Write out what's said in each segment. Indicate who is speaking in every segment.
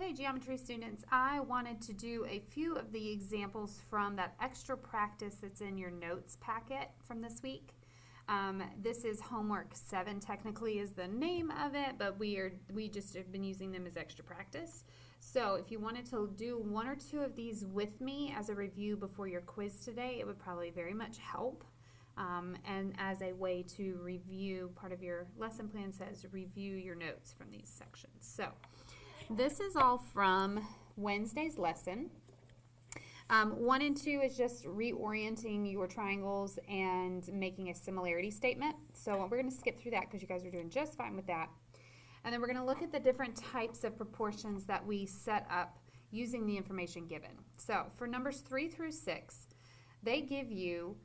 Speaker 1: Okay, geometry students, I wanted to do a few of the examples from that extra practice that's in your notes packet from this week. This is homework 7 technically is the name of it, but we just have been using them as extra practice. So if you wanted to do 1 or 2 of these with me as a review before your quiz today, it would probably very much help. And as a way to review, part of your lesson plan says review your notes from these sections. So this is all from Wednesday's lesson. 1 and 2 is just reorienting your triangles and making a similarity statement. So we're going to skip through that because you guys are doing just fine with that. And then we're going to look at the different types of proportions that we set up using the information given. So for numbers 3 through 6, they give you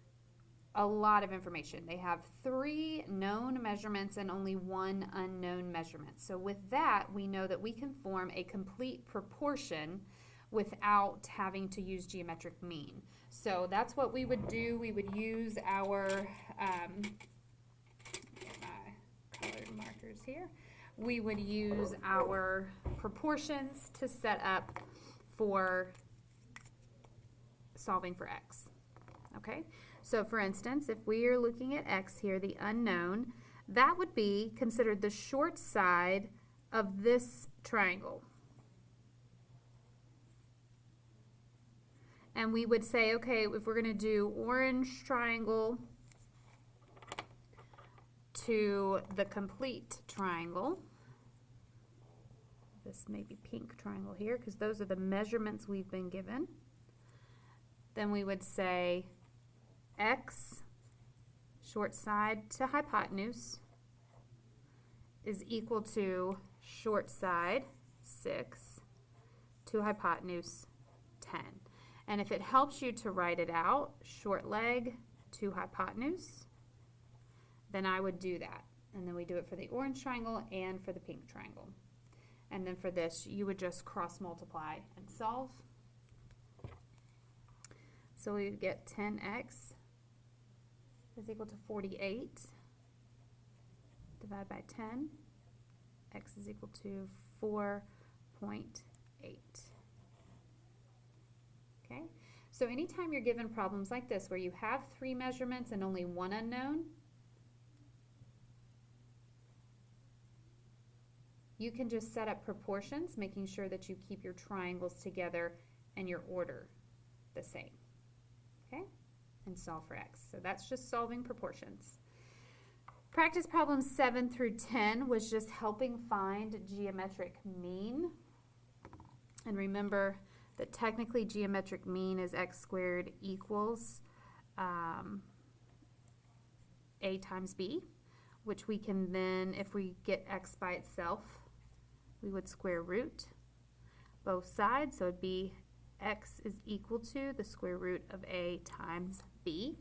Speaker 1: a lot of information. They have 3 known measurements and only 1 unknown measurement. So with that, we know that we can form a complete proportion without having to use geometric mean. So that's what we would do. We would use our get my colored markers here. We would use our proportions to set up for solving for x. Okay? So for instance, if we are looking at x here, the unknown, that would be considered the short side of this triangle. And we would say, okay, if we're going to do orange triangle to the complete triangle, this may be pink triangle here because those are the measurements we've been given, then we would say x, short side to hypotenuse, is equal to short side, 6, to hypotenuse, 10. And if it helps you to write it out, short leg to hypotenuse, then I would do that. And then we do it for the orange triangle and for the pink triangle. And then for this, you would just cross multiply and solve. So we would get 10x is equal to 48. Divide by 10. X is equal to 4.8. Okay? So anytime you're given problems like this where you have 3 measurements and only 1 unknown, you can just set up proportions, making sure that you keep your triangles together and your order the same. Okay? And solve for x. So that's just solving proportions. Practice problems 7 through 10 was just helping find geometric mean. And remember that technically geometric mean is x squared equals a times b, which we can then, if we get x by itself, we would square root both sides. So it'd be x is equal to the square root of a times b.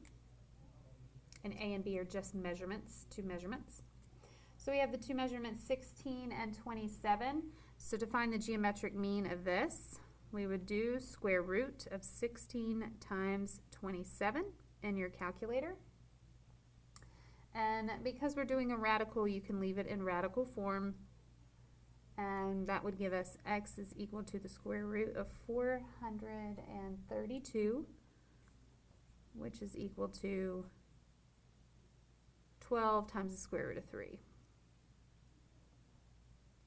Speaker 1: And a and b are just measurements, 2 measurements. So we have the 2 measurements, 16 and 27. So to find the geometric mean of this, we would do square root of 16 times 27 in your calculator. And because we're doing a radical, you can leave it in radical form. And that would give us x is equal to the square root of 432, which is equal to 12 times the square root of 3.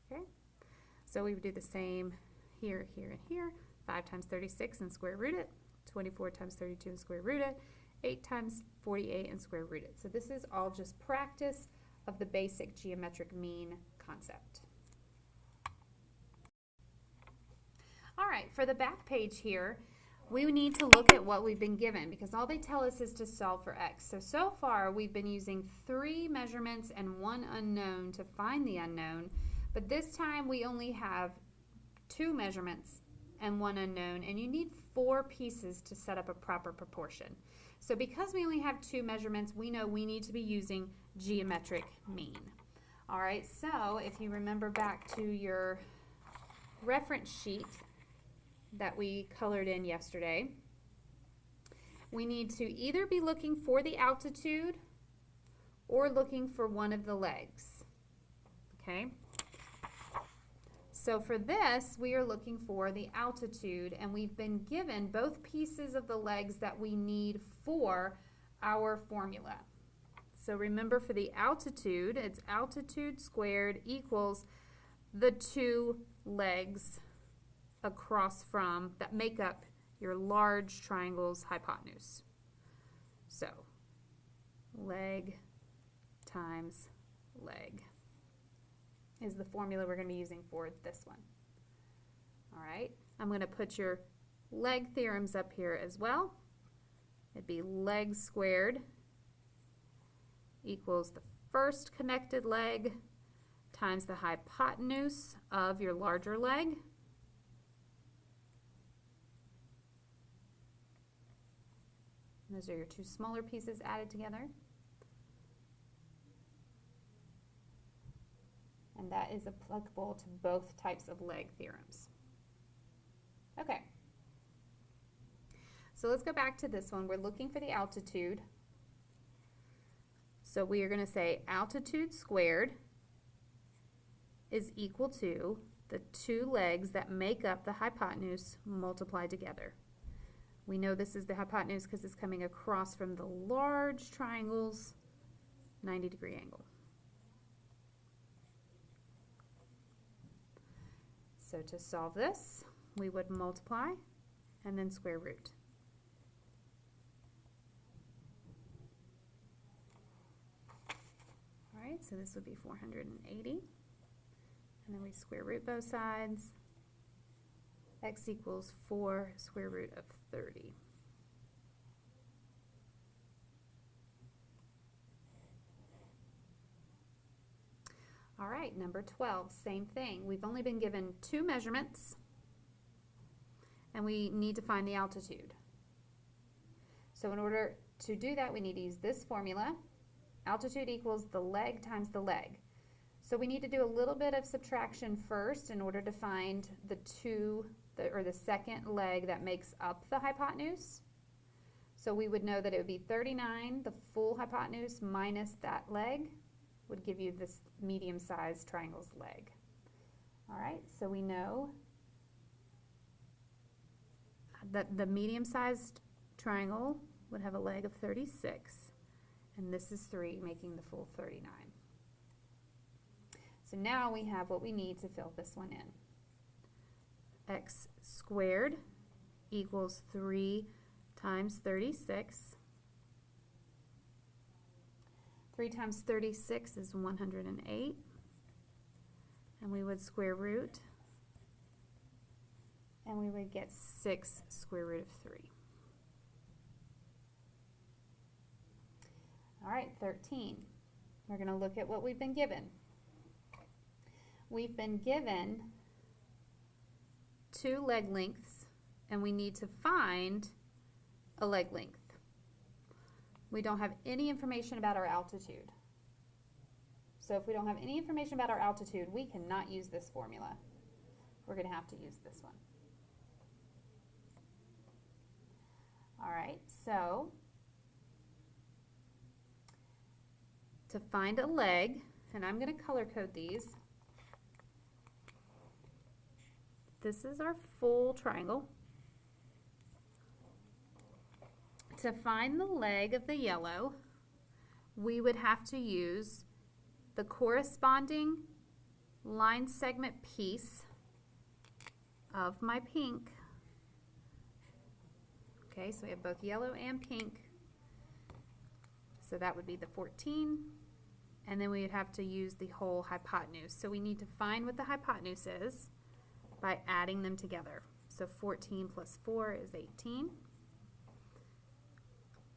Speaker 1: Okay? So we would do the same here, here, and here. 5 times 36 and square root it. 24 times 32 and square root it. 8 times 48 and square root it. So this is all just practice of the basic geometric mean concept. All right, for the back page here, we need to look at what we've been given because all they tell us is to solve for x. So far we've been using 3 measurements and 1 unknown to find the unknown, but this time we only have 2 measurements and 1 unknown, and you need 4 pieces to set up a proper proportion. So because we only have 2 measurements, we know we need to be using geometric mean. All right, so if you remember back to your reference sheet that we colored in yesterday, we need to either be looking for the altitude or looking for one of the legs. Okay? So for this, we are looking for the altitude, and we've been given both pieces of the legs that we need for our formula. So remember, for the altitude, it's altitude squared equals the two legs across from that make up your large triangle's hypotenuse. So leg times leg is the formula we're going to be using for this one. All right, I'm going to put your leg theorems up here as well. It'd be leg squared equals the first connected leg times the hypotenuse of your larger leg. And those are your two smaller pieces added together. And that is applicable to both types of leg theorems. Okay. So let's go back to this one. We're looking for the altitude. So we are going to say altitude squared is equal to the two legs that make up the hypotenuse multiplied together. We know this is the hypotenuse because it's coming across from the large triangle's 90-degree angle. So to solve this, we would multiply and then square root. All right, so this would be 480. And then we square root both sides. X equals 4 square root of 30. All right, number 12, same thing. We've only been given two measurements, and we need to find the altitude. So in order to do that, we need to use this formula. Altitude equals the leg times the leg. So we need to do a little bit of subtraction first in order to find the second leg that makes up the hypotenuse. So we would know that it would be 39, the full hypotenuse, minus that leg would give you this medium-sized triangle's leg. All right, so we know that the medium-sized triangle would have a leg of 36, and this is 3, making the full 39. So now we have what we need to fill this one in. X squared equals 3 times 36. 3 times 36 is 108. And we would square root, and we would get 6 square root of 3. All right, 13. We're going to look at what we've been given. We've been given two leg lengths, and we need to find a leg length. We don't have any information about our altitude. So if we don't have any information about our altitude, we cannot use this formula. We're going to have to use this one. All right, so to find a leg, and I'm going to color code these. This is our full triangle. To find the leg of the yellow, we would have to use the corresponding line segment piece of my pink. Okay, so we have both yellow and pink. So that would be the 14. And then we would have to use the whole hypotenuse. So we need to find what the hypotenuse is by adding them together. So 14 plus 4 is 18.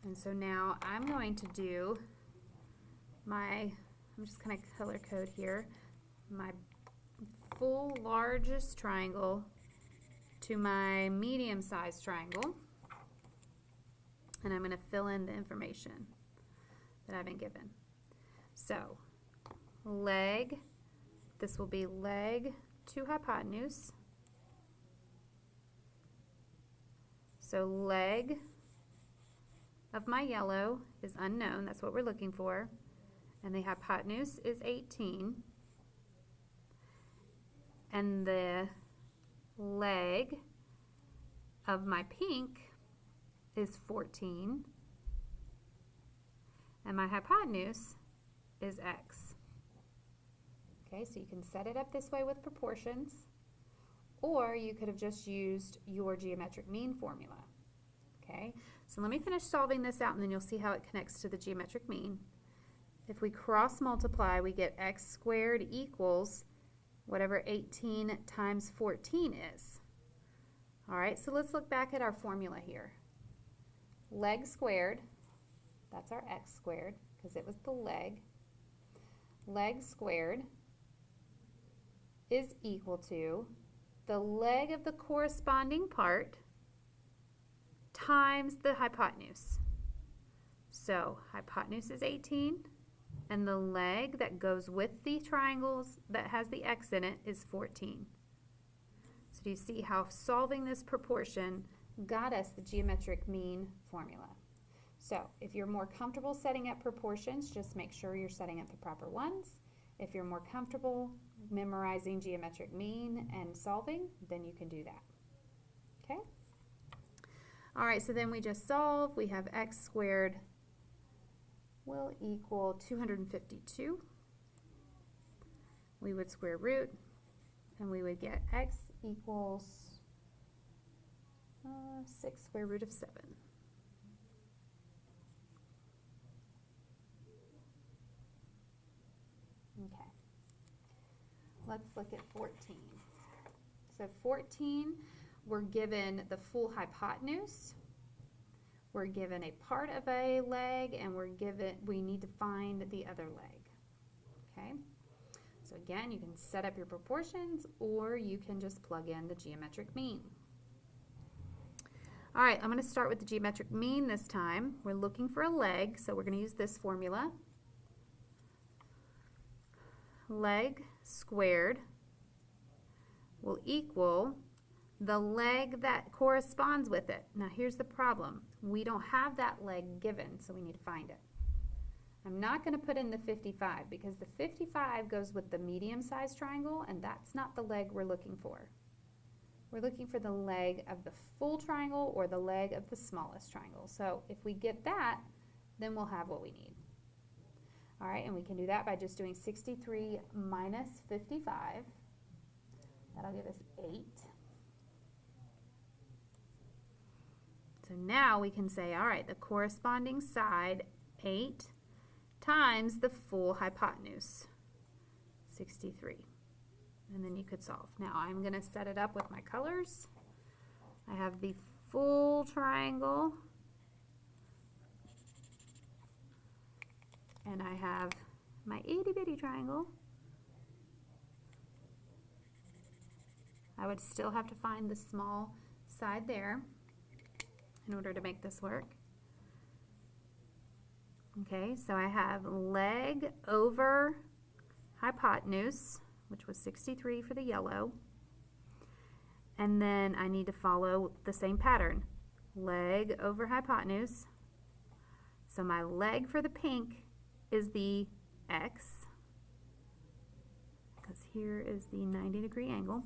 Speaker 1: And so now I'm going to do I'm just going to color code here, my full largest triangle to my medium-sized triangle. And I'm going to fill in the information that I've been given. So leg, this will be leg to hypotenuse. So leg of my yellow is unknown, that's what we're looking for, and the hypotenuse is 18. and the leg of my pink is 14, and my hypotenuse is x. Okay, so you can set it up this way with proportions, or you could have just used your geometric mean formula. Okay, so let me finish solving this out and then you'll see how it connects to the geometric mean. If we cross multiply, we get x squared equals whatever 18 times 14 is. All right, so let's look back at our formula here. Leg squared, that's our x squared because it was the leg. Leg squared is equal to the leg of the corresponding part times the hypotenuse. So hypotenuse is 18, and the leg that goes with the triangles that has the x in it is 14. So do you see how solving this proportion got us the geometric mean formula? So if you're more comfortable setting up proportions, just make sure you're setting up the proper ones. If you're more comfortable memorizing geometric mean and solving, then you can do that. Okay? All right, so then we just solve. We have x squared will equal 252. We would square root, and we would get x equals 6 square root of 7. Okay. Let's look at 14. So 14, we're given the full hypotenuse, we're given a part of a leg, and we need to find the other leg. Okay? So again, you can set up your proportions, or you can just plug in the geometric mean. All right, I'm going to start with the geometric mean this time. We're looking for a leg, so we're going to use this formula. Leg squared will equal the leg that corresponds with it. Now here's the problem. We don't have that leg given, so we need to find it. I'm not going to put in the 55 because the 55 goes with the medium-sized triangle, and that's not the leg we're looking for. We're looking for the leg of the full triangle or the leg of the smallest triangle. So if we get that, then we'll have what we need. All right, and we can do that by just doing 63 minus 55. That'll give us 8. So now we can say, all right, the corresponding side, 8 times the full hypotenuse, 63. And then you could solve. Now I'm going to set it up with my colors. I have the full triangle, and I have my itty-bitty triangle. I would still have to find the small side there in order to make this work. Okay, so I have leg over hypotenuse, which was 63 for the yellow. And then I need to follow the same pattern. Leg over hypotenuse. So my leg for the pink is the x, because here is the 90-degree angle.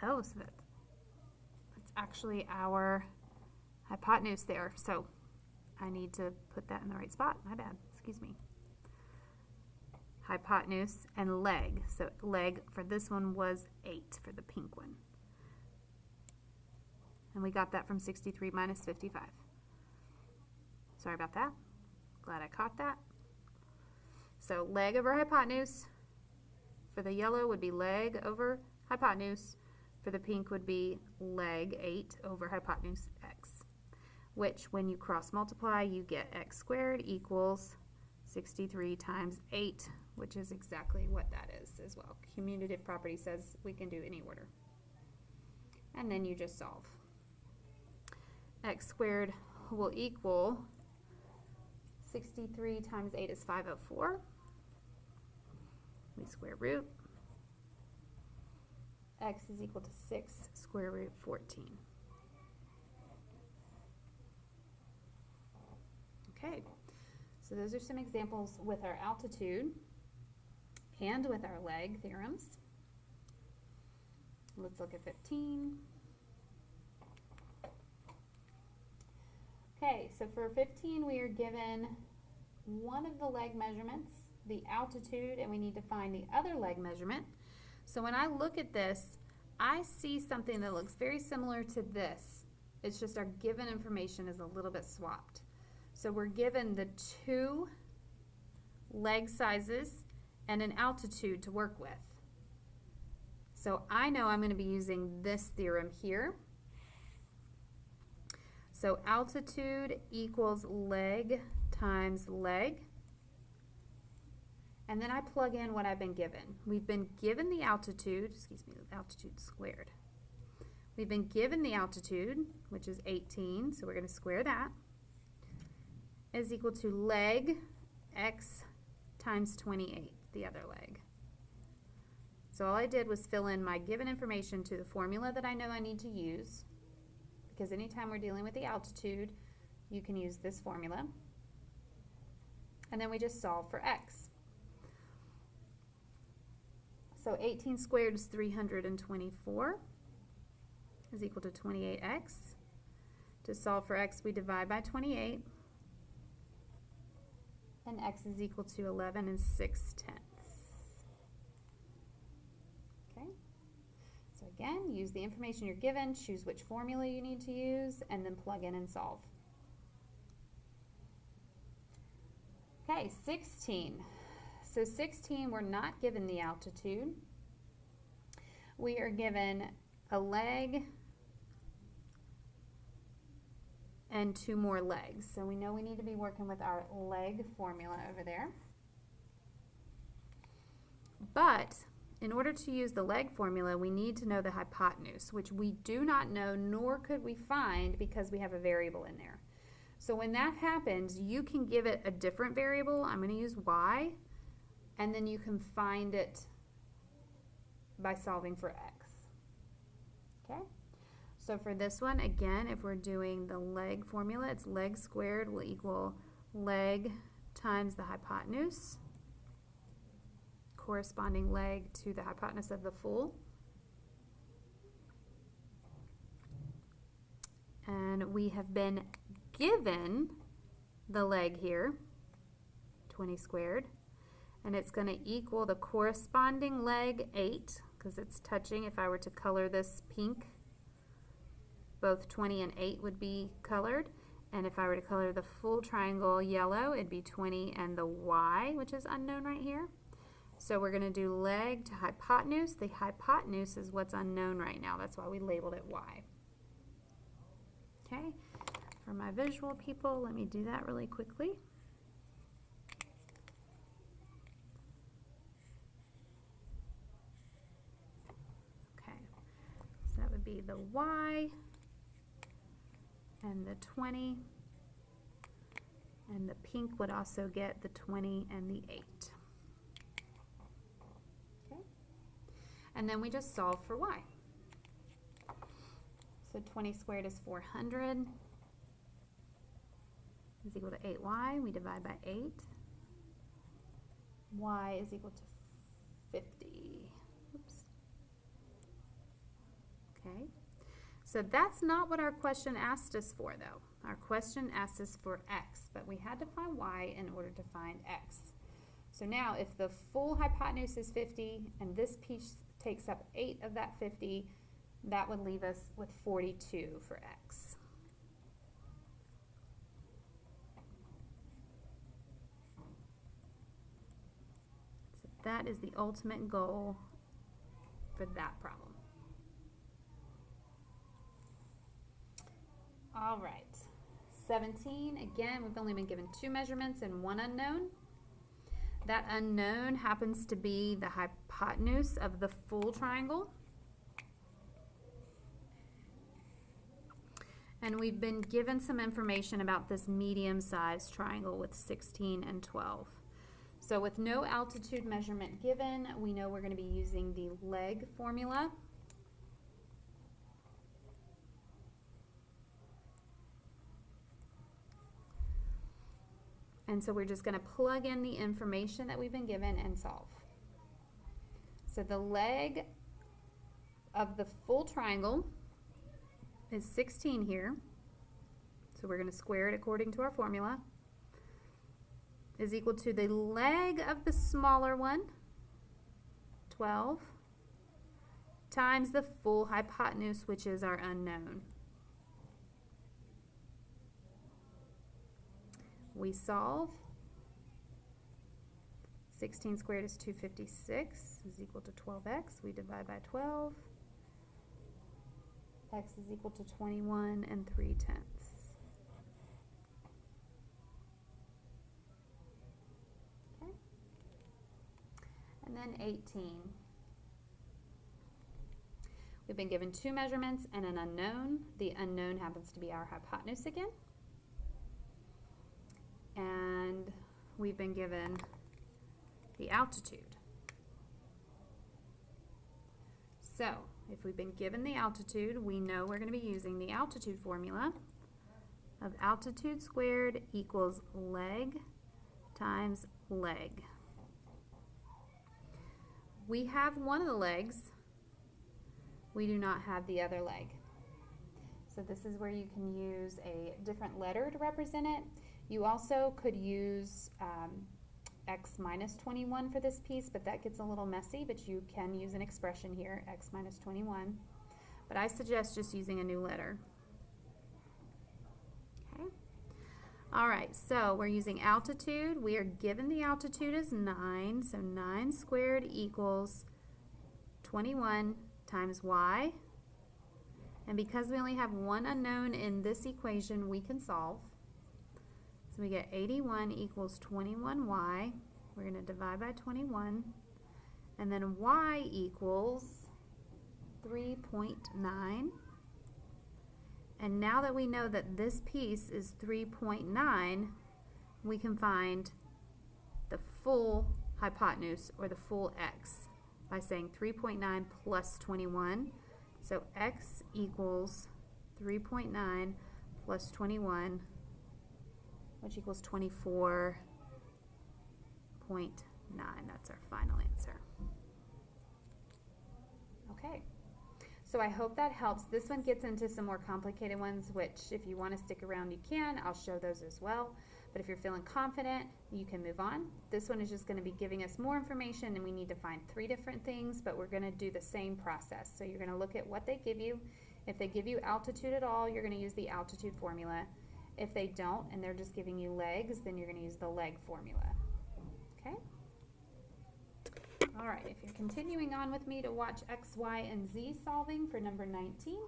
Speaker 1: Oh, so that's actually our hypotenuse there. So I need to put that in the right spot. My bad. Excuse me. Hypotenuse and leg. So leg for this one was 8 for the pink one. And we got that from 63 minus 55. Sorry about that. Glad I caught that. So leg over hypotenuse for the yellow would be leg over hypotenuse. For the pink would be leg 8 over hypotenuse x, which when you cross multiply, you get x squared equals 63 times 8, which is exactly what that is as well. Commutative property says we can do any order. And then you just solve. X squared will equal 63 times 8 is 504. We square root. X is equal to 6 square root 14. Okay, So those are some examples with our altitude and with our leg theorems. Let's look at 15. Okay, so for 15 we are given one of the leg measurements, the altitude, and we need to find the other leg measurement. So when I look at this, I see something that looks very similar to this. It's just our given information is a little bit swapped. So we're given the two leg sizes and an altitude to work with. So I know I'm going to be using this theorem here. So altitude equals leg times leg. And then I plug in what I've been given. We've been given the altitude, altitude squared. We've been given the altitude, which is 18, so we're going to square that, is equal to leg x times 28, the other leg. So all I did was fill in my given information to the formula that I know I need to use, because anytime we're dealing with the altitude, you can use this formula. And then we just solve for x. So 18 squared is 324, is equal to 28x. To solve for x, we divide by 28, and x is equal to 11 6/10. Okay, so again, use the information you're given, choose which formula you need to use, and then plug in and solve. Okay, 16. So 16, we're not given the altitude. We are given a leg and two more legs. So we know we need to be working with our leg formula over there. But in order to use the leg formula, we need to know the hypotenuse, which we do not know, nor could we find because we have a variable in there. So when that happens, you can give it a different variable. I'm going to use y, and then you can find it by solving for x. Okay? So for this one, again, if we're doing the leg formula, it's leg squared will equal leg times the hypotenuse, corresponding leg to the hypotenuse of the full. And we have been given the leg here, 20 squared, and it's going to equal the corresponding leg 8, because it's touching. If I were to color this pink, both 20 and 8 would be colored, and if I were to color the full triangle yellow, it'd be 20 and the y, which is unknown right here. So we're going to do leg to hypotenuse. The hypotenuse is what's unknown right now. That's why we labeled it y. Okay, for my visual people, let me do that really quickly. Okay, so that would be the y and the 20, and the pink would also get the 20 and the 8. Okay, and then we just solve for y. So 20 squared is 400, is equal to 8y. We divide by 8. Y is equal to 50. Oops. Okay. So that's not what our question asked us for, though. Our question asked us for x, but we had to find y in order to find x. So now if the full hypotenuse is 50 and this piece takes up 8 of that 50, that would leave us with 42 for x. So that is the ultimate goal for that problem. All right, 17, again, we've only been given 2 measurements and 1 unknown. That unknown happens to be the hypotenuse of the full triangle. And we've been given some information about this medium-sized triangle with 16 and 12. So with no altitude measurement given, we know we're going to be using the leg formula. And so we're just going to plug in the information that we've been given and solve. So the leg of the full triangle is 16 here. So we're going to square it according to our formula. Is equal to the leg of the smaller one, 12, times the full hypotenuse, which is our unknown. We solve. 16 squared is 256, is equal to 12x. We divide by 12. X is equal to 21 3/10. Okay. And then 18. We've been given two measurements and an unknown. The unknown happens to be our hypotenuse again. And we've been given the altitude. So, if we've been given the altitude, we know we're going to be using the altitude formula of altitude squared equals leg times leg. We have one of the legs. We do not have the other leg. So this is where you can use a different letter to represent it. You also could use x minus 21 for this piece, but that gets a little messy, but you can use an expression here, x minus 21. But I suggest just using a new letter. Okay. All right, so we're using altitude. We are given the altitude as 9, so 9 squared equals 21 times y. And because we only have one unknown in this equation, we can solve. So we get 81 equals 21y. We're going to divide by 21. And then y equals 3.9. And now that we know that this piece is 3.9, we can find the full hypotenuse, or the full x, by saying 3.9 plus 21. So x equals 3.9 plus 21, which equals 24.9. That's our final answer. Okay, so I hope that helps. This one gets into some more complicated ones, which if you want to stick around, you can. I'll show those as well. But if you're feeling confident, you can move on. This one is just going to be giving us more information, and we need to find 3 different things, but we're going to do the same process. So you're going to look at what they give you. If they give you altitude at all, you're going to use the altitude formula. If they don't, and they're just giving you legs, then you're going to use the leg formula. Okay? All right, if you're continuing on with me to watch X, Y, and Z solving for number 19,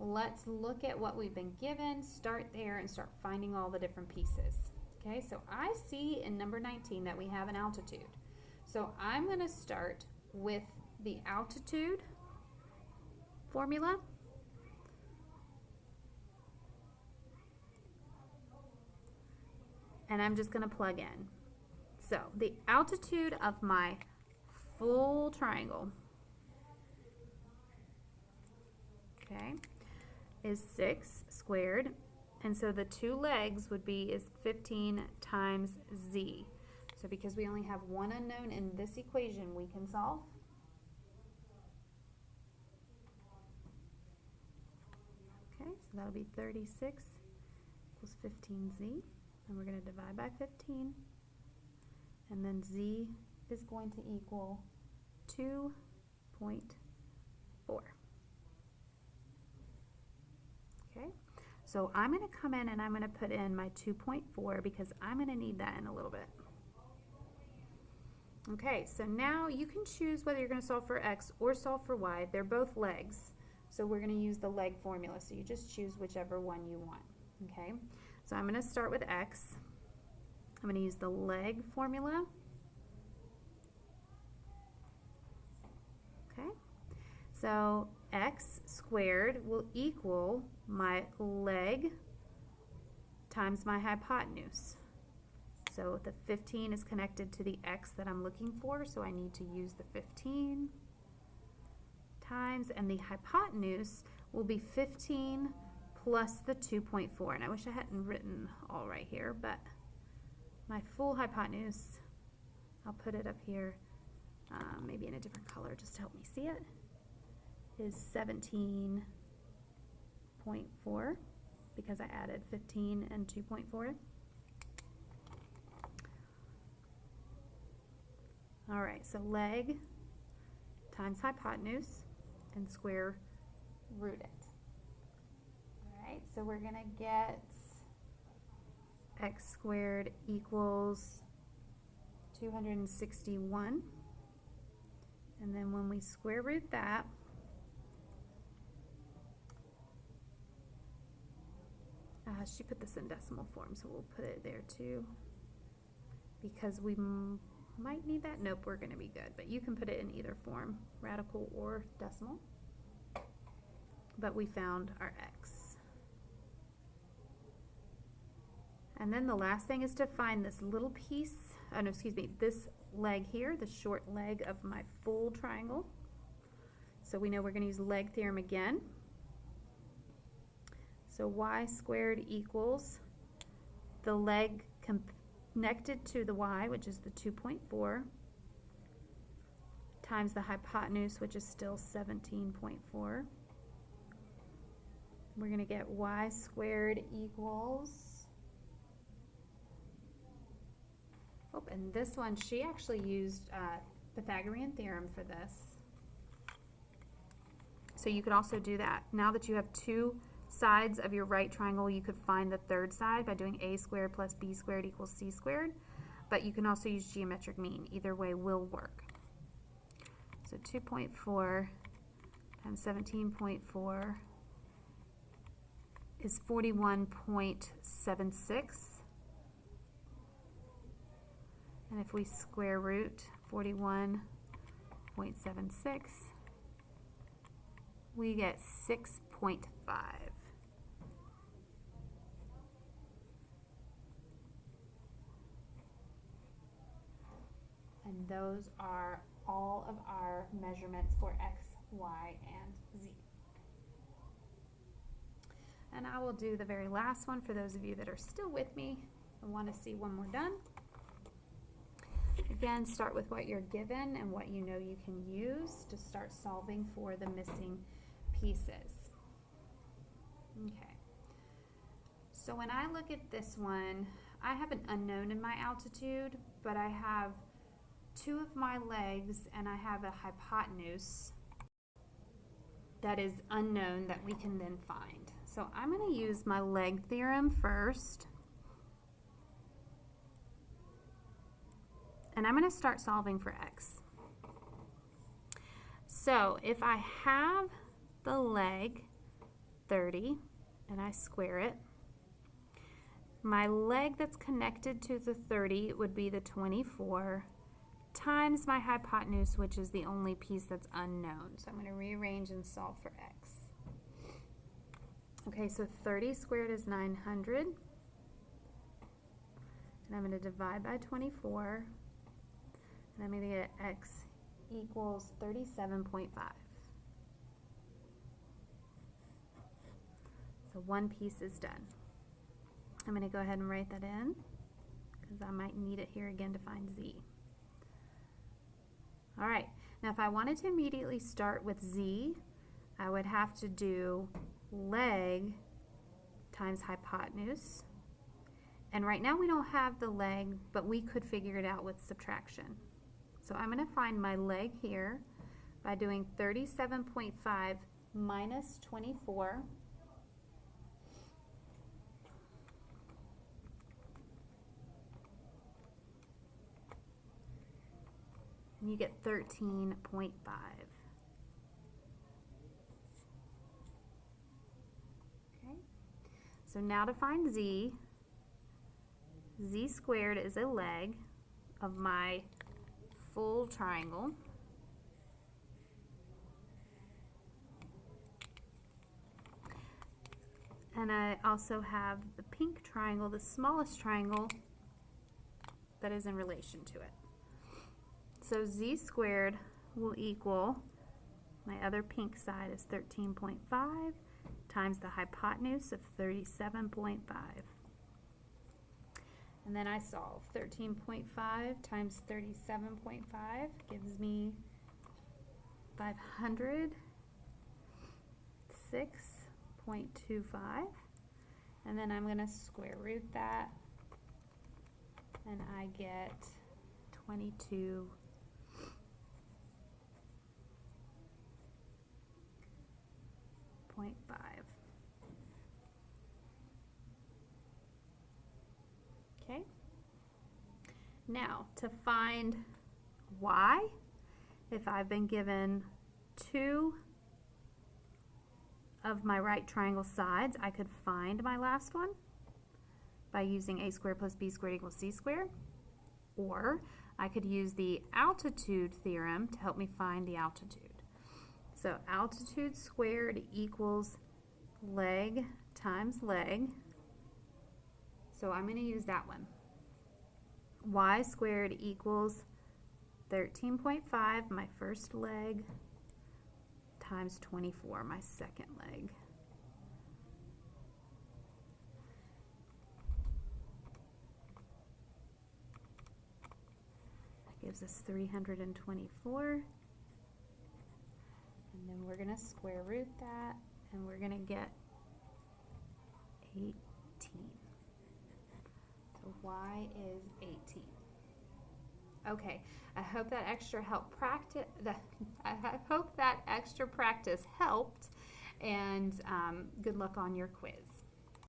Speaker 1: let's look at what we've been given, start there, and start finding all the different pieces. Okay, so I see in number 19 that we have an altitude. So I'm going to start with the altitude formula. And I'm just going to plug in. So the altitude of my full triangle, okay, is 6 squared. And so the 2 legs would be is 15 times z. So because we only have one unknown in this equation, we can solve. Okay, so that'll be 36 equals 15z. And we're going to divide by 15. And then z is going to equal 2.4. Okay, so I'm going to come in and I'm going to put in my 2.4 because I'm going to need that in a little bit. Okay, so now you can choose whether you're going to solve for x or solve for y. They're both legs, so we're going to use the leg formula. So you just choose whichever one you want. Okay, so I'm going to start with x. I'm going to use the leg formula. Okay, so x squared will equal my leg times my hypotenuse. So the 15 is connected to the x that I'm looking for, so I need to use the 15 times, and the hypotenuse will be 15 plus the 2.4. And I wish I hadn't written all right here, but my full hypotenuse, I'll put it up here, maybe in a different color just to help me see it, is 17.4 because I added 15 and 2.4. All right, so leg times hypotenuse and square root it. All right, so we're going to get x squared equals 261. And then when we square root that, she put this in decimal form, so we'll put it there too, because we might need that. Nope, we're going to be good, but you can put it in either form, radical or decimal. But we found our x. And then the last thing is to find this little piece, oh no, excuse me, this leg here, the short leg of my full triangle. So we know we're going to use leg theorem again. So y squared equals the leg connected to the y, which is the 2.4, times the hypotenuse, which is still 17.4. We're going to get y squared equals, oh, and this one, she actually used Pythagorean theorem for this. So you could also do that. Now that you have two sides of your right triangle, you could find the third side by doing a squared plus b squared equals c squared, but you can also use geometric mean. Either way will work. So 2.4 times 17.4 is 41.76, and if we square root 41.76, we get 6.5. And those are all of our measurements for x, y, and z. And I will do the very last one for those of you that are still with me and want to see when we're done. Again, start with what you're given and what you know you can use to start solving for the missing pieces. Okay. So when I look at this one, I have an unknown in my altitude, but I have two of my legs and I have a hypotenuse that is unknown that we can then find. So I'm going to use my leg theorem first. And I'm going to start solving for x. So if I have the leg 30 and I square it, my leg that's connected to the 30 would be the 24 times my hypotenuse, which is the only piece that's unknown. So I'm going to rearrange and solve for x. Okay, so 30 squared is 900. And I'm going to divide by 24. And I'm going to get x equals 37.5. So one piece is done. I'm going to go ahead and write that in because I might need it here again to find z. All right, now if I wanted to immediately start with z, I would have to do leg times hypotenuse. And right now we don't have the leg, but we could figure it out with subtraction. So I'm going to find my leg here by doing 37.5 minus 24. And you get 13.5. Okay. So now to find z, z squared is a leg of my full triangle. And I also have the pink triangle, the smallest triangle that is in relation to it. So z squared will equal, my other pink side is 13.5 times the hypotenuse of 37.5. And then I solve. 13.5 times 37.5 gives me 506.25. And then I'm going to square root that, and I get 22.5. Okay. Now, to find y, if I've been given 2 of my right triangle sides, I could find my last one by using a squared plus b squared equals c squared, or I could use the altitude theorem to help me find the altitude. So altitude squared equals leg times leg. So I'm going to use that one. Y squared equals 13.5, my first leg, times 24, my second leg. That gives us 324. And then we're going to square root that, and we're going to get 18. So y is 18. Okay, I hope that extra practice helped, and good luck on your quiz.